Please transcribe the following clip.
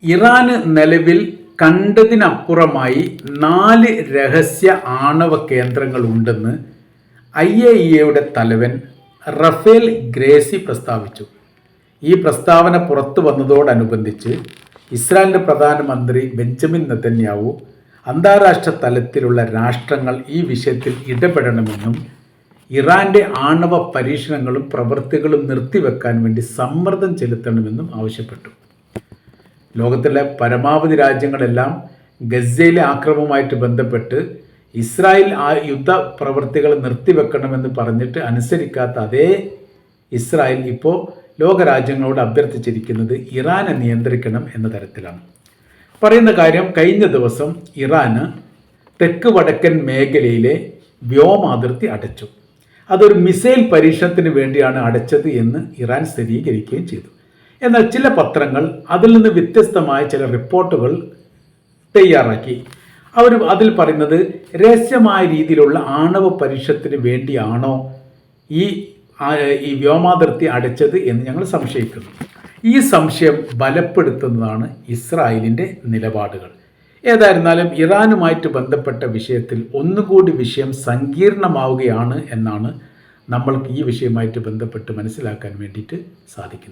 ഇറാന് നിലവിൽ കണ്ടതിനപ്പുറമായി 4 രഹസ്യ ആണവ കേന്ദ്രങ്ങൾ ഉണ്ടെന്ന് IAEAയുടെ തലവൻ റഫേൽ ഗ്രേസി പ്രസ്താവിച്ചു. ഈ പ്രസ്താവന പുറത്തു വന്നതോടനുബന്ധിച്ച് ഇസ്രായേലിൻ്റെ പ്രധാനമന്ത്രി ബെഞ്ചമിൻ നെതന്യാഹു അന്താരാഷ്ട്ര തലത്തിലുള്ള രാഷ്ട്രങ്ങൾ ഈ വിഷയത്തിൽ ഇടപെടണമെന്നും ഇറാൻ്റെ ആണവ പരീക്ഷണങ്ങളും പ്രവൃത്തികളും നിർത്തിവെക്കാൻ വേണ്ടി സമ്മർദ്ദം ചെലുത്തണമെന്നും ആവശ്യപ്പെട്ടു. ലോകത്തിലെ പരമാവധി രാജ്യങ്ങളെല്ലാം ഗസയിലെ ആക്രമണവുമായിട്ട് ബന്ധപ്പെട്ട് ഇസ്രായേൽ ആ യുദ്ധ പ്രവൃത്തികൾ നിർത്തിവെക്കണമെന്ന് പറഞ്ഞിട്ട് അനുസരിക്കാത്ത അതേ ഇസ്രായേൽ ഇപ്പോൾ ലോകരാജ്യങ്ങളോട് അഭ്യർത്ഥിച്ചിരിക്കുന്നത് ഇറാനെ നിയന്ത്രിക്കണം എന്ന തരത്തിലാണ്. പറയുന്ന കാര്യം, കഴിഞ്ഞ ദിവസം ഇറാന് തെക്ക് വടക്കൻ മേഖലയിലെ വ്യോമാതിർത്തി അടച്ചു. അതൊരു മിസൈൽ പരീക്ഷണത്തിന് വേണ്ടിയാണ് അടച്ചത് എന്ന് ഇറാൻ സ്ഥിരീകരിക്കുകയും ചെയ്തു. എന്നാൽ ചില പത്രങ്ങൾ അതിൽ നിന്ന് വ്യത്യസ്തമായ ചില റിപ്പോർട്ടുകൾ തയ്യാറാക്കി. അതിൽ പറയുന്നത് രഹസ്യമായ രീതിയിലുള്ള ആണവ പരീക്ഷണത്തിന് വേണ്ടിയാണോ ഈ വ്യോമാതിർത്തി അടച്ചത് എന്ന് ഞങ്ങൾ സംശയിക്കുന്നു. ഈ സംശയം ബലപ്പെടുത്തുന്നതാണ് ഇസ്രായേലിൻ്റെ നിലപാടുകൾ. ഏതായിരുന്നാലും ഇറാനുമായിട്ട് ബന്ധപ്പെട്ട വിഷയത്തിൽ ഒന്നുകൂടി വിഷയം സങ്കീർണമാവുകയാണ് എന്നാണ് നമ്മൾക്ക് ഈ വിഷയവുമായിട്ട് ബന്ധപ്പെട്ട് മനസ്സിലാക്കാൻ വേണ്ടിയിട്ട് സാധിക്കുന്നത്.